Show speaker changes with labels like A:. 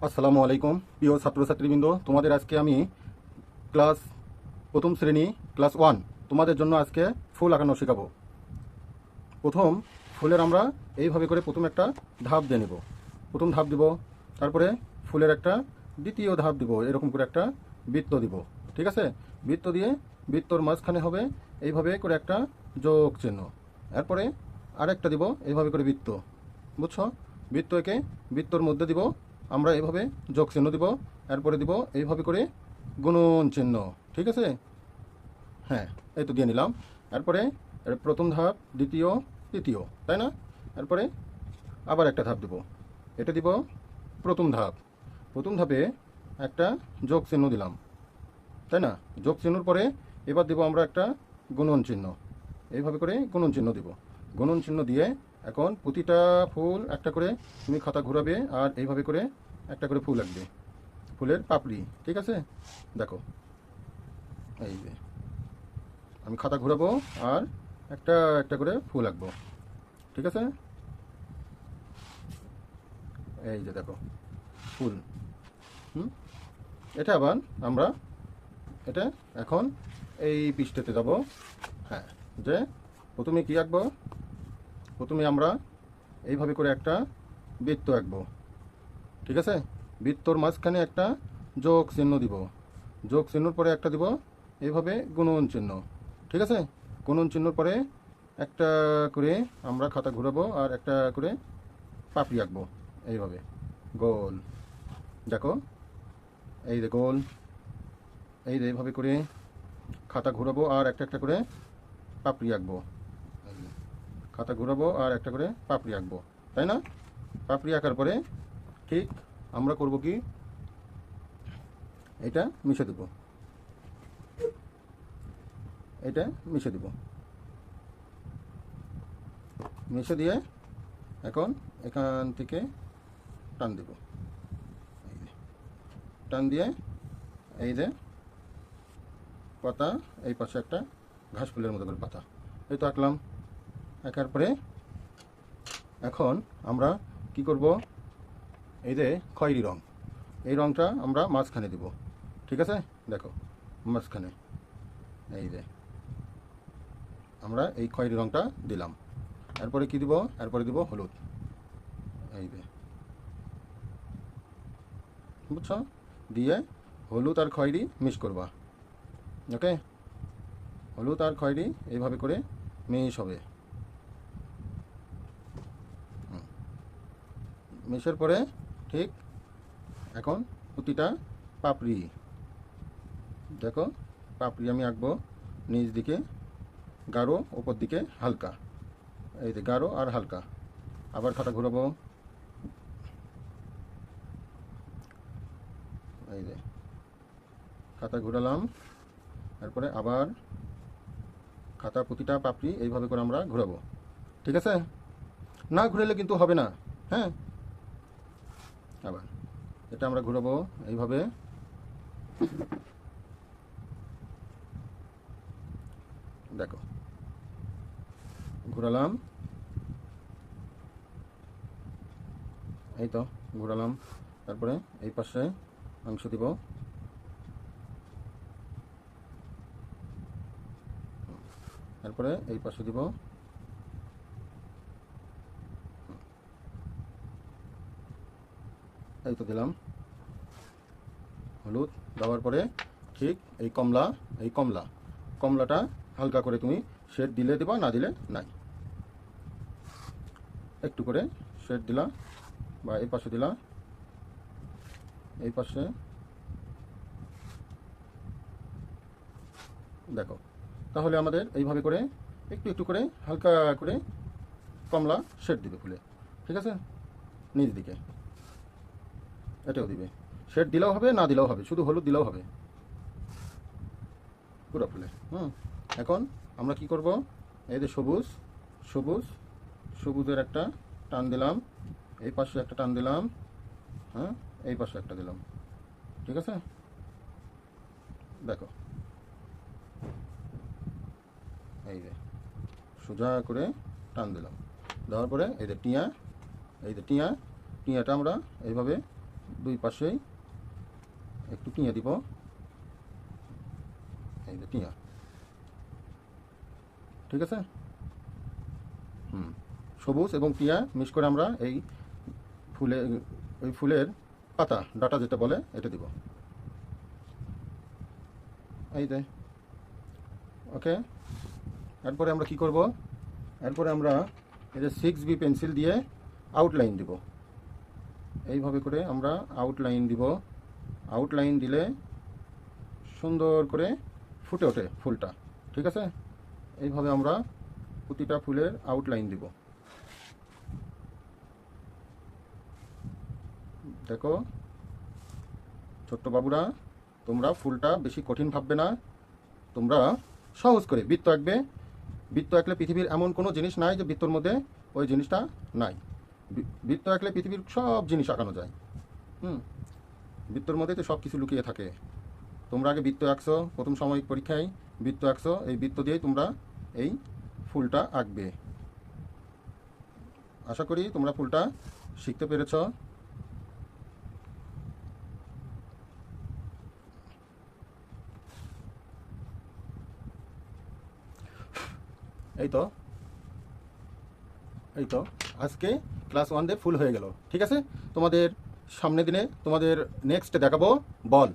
A: আসসালামু আলাইকুম প্রিয় ছাত্রছাত্রীবৃন্দ, তোমাদের আজকে আমি ক্লাস প্রথম শ্রেণী ক্লাস 1 তোমাদের জন্য আজকে ফুল আঁকানো শেখাবো। প্রথম ফুলের আমরা এইভাবে করে প্রথম একটা ধাপ দিয়ে নেব, প্রথম ধাপ দিব, তারপরে ফুলের একটা দ্বিতীয় ধাপ দিব, এরকম করে একটা বৃত্ত দিব। ঠিক আছে, বৃত্ত দিয়ে বৃত্তর মাঝখানে হবে এইভাবে করে একটা যোগ চিহ্ন, এরপরে আরেকটা দিব এইভাবে করে বৃত্ত, বুঝছো? বৃত্ত এঁকে বৃত্তর মধ্যে দিব আমরা এইভাবে যোগ চিহ্ন দিব, এরপরে দিব এইভাবে করে গুণন চিহ্ন। ঠিক আছে, হ্যাঁ, এই তো দিয়ে নিলাম। এরপরে এর প্রথম ধাপ, দ্বিতীয়, তৃতীয়, তাই না? এরপরে আবার একটা ধাপ দিব, এটা দিব প্রথম ধাপ। প্রথম ধাপে একটা যোগ চিহ্ন দিলাম, তাই না? যোগ চিহ্নর পরে এবার দিব আমরা একটা গুণন চিহ্ন, এইভাবে করে গুণন চিহ্ন দিব। গুণন চিহ্ন দিয়ে এখন প্রতিটা ফুল একটা করে তুমি খাতা ঘোরাবে আর এইভাবে করে একটা করে ফুল আঁকবে, ফুলের পাপড়ি। ঠিক আছে, দেখো এই যে আমি খাতা ঘোরাবো আর একটা একটা করে ফুল আঁকবো। ঠিক আছে, এই যে দেখো ফুল। হুম, এটা আবার আমরা এটা এখন এই পৃষ্ঠতে যাব। হ্যাঁ, যে প্রথমে কি আঁকবো? প্রথমে আমরা এইভাবে করে একটা বৃত্ত আঁকবো। ঠিক আছে, বৃত্তর মাঝখানে একটা যোগ চিহ্ন দিব, যোগ চিহ্নর পরে একটা দিব এইভাবে গুণন চিহ্ন। ঠিক আছে, গুণন চিহ্নর পরে একটা করে আমরা খাতা ঘুরাবো আর একটা করে পাপড়ি আঁকবো এইভাবে গোল। দেখো এই যে গোল, এই যে এইভাবে করে খাতা ঘুরাবো আর একটা একটা করে পাপড়ি আঁকবো। এই যে, খাতা ঘুরাবো আর একটা করে পাপড়ি আঁকবো, তাই না? পাপড়ি আঁকার পরে ঠিক আমরা করব কি, এটা মিশে দেব, এটা মিশে দেব, মিশে দিয়ে এখন এখান থেকে টান দেব, এই যে টান দিয়ে এই যে পাতা, এই পাশে একটা ঘাস ফুলের মতো করে পাতা, এই তো আঁকলাম। আঁকার পরে এখন আমরা কি করব, এই যে খয়েরি রং, এই রংটা আমরা মাঝখানে দিব। ঠিক আছে, দেখো মাঝখানে এই যে আমরা এই খয়েরি রংটা দিলাম। এরপরে কি দিব? এরপরে দিব হলুদ, এই যে বুঝছো? দিয়ে হলুদ আর খয়েরি মিক্স করবা। ওকে, হলুদ আর খয়েরি এইভাবে করে মিক্স হবে। মিক্সের পরে ঠিক এখন প্রতিটা পাপড়ি, দেখো পাপড়ি আমি আঁকবো নিচ দিকে গাঢ়, ওপর দিকে হালকা, এই যে গাঢ় আর হালকা। আবার খাতা ঘোরাবো, এই যে খাতা ঘোরালাম, তারপরে আবার খাতা প্রতিটা পাপড়ি এইভাবে করে আমরা ঘোরাবো। ঠিক আছে, না ঘুরালে কিন্তু হবে না। হ্যাঁ, আবার এটা আমরা ঘোরাবো এইভাবে, দেখো ঘোরালাম, এই তো ঘোরালাম। তারপরে এই পাশে অংশ দিব, তারপরে এই পাশে দিব, এই তো দিলাম হলুদ। দেওয়ার পরে ঠিক এই কমলা, এই কমলাটা হালকা করে তুমি শেড দিলে দেবা, না দিলে নাই, একটু করে শেড দিলা, বা এই পাশে দিলা, এই পাশে দেখো। তাহলে আমাদের এইভাবে করে একটু একটু করে হালকা করে কমলা শেড দিবে ফুলে। ঠিক আছে, নিচ দিকে এটাও দিবে, শেড দিলেও হবে, না দিলেও হবে, শুধু হলুদ দিলেও হবে পুরো ফুলে। এখন আমরা কি করব, এই যে সবুজ, সবুজ, সবুজের একটা টান দিলাম, এই পাশে একটা টান দিলাম, হ্যাঁ, এই পাশে একটা দিলাম। ঠিক আছে, দেখো এই যে সোজা করে টান দিলাম, দেওয়ার পরে এই যে টিয়া, এই যে টিয়াটা আমরা এইভাবে দুই পাশেই একটু টিয়া দিব, এই যে টিয়া, ঠিক আছে। সবুজ এবং টিয়া মিক্স করে আমরা এই ফুলের পাতা, ডাটা যেটা বলে, এটা দিব, এই যে। ওকে, এরপরে আমরা কি করব, এরপরে আমরা এই যে 6B পেন্সিল দিয়ে আউটলাইন দিব। এইভাবে করে আমরা আউটলাইন দিব। আউটলাইন দিলে সুন্দর করে ফুটে ওঠে ফুলটা, ঠিক আছে। এইভাবে আমরা প্রতিটা ফুলের আউটলাইন দিব। দেখো ছোট্ট বাবুরা, তোমরা ফুলটা বেশি কঠিন ভাববে না, তোমরা সহজ করে বৃত্ত আঁকবে। বৃত্ত আঁকলে পৃথিবীর এমন কোনো জিনিস নাই যে বৃত্তর মধ্যে ওই জিনিসটা নাই। বৃত্ত আঁকলে পৃথিবীর সব জিনিস আঁকানো যায়। বৃত্তর মধ্যে তো সব কিছু লুকিয়ে থাকে। তোমরা আগে বৃত্ত আঁকছো, প্রথম সাময়িক পরীক্ষায় বৃত্ত আঁকছো, এই বৃত্ত দিয়েই তোমরা এই ফুলটা আঁকবে। আশা করি তোমরা ফুলটা শিখতে পেরেছ। এই তো আজকে ক্লাস 1 ফুল হয়ে গেল, ঠিক আছে। তোমাদের সামনের দিনে তোমাদের নেক্সট দেখাবো বল।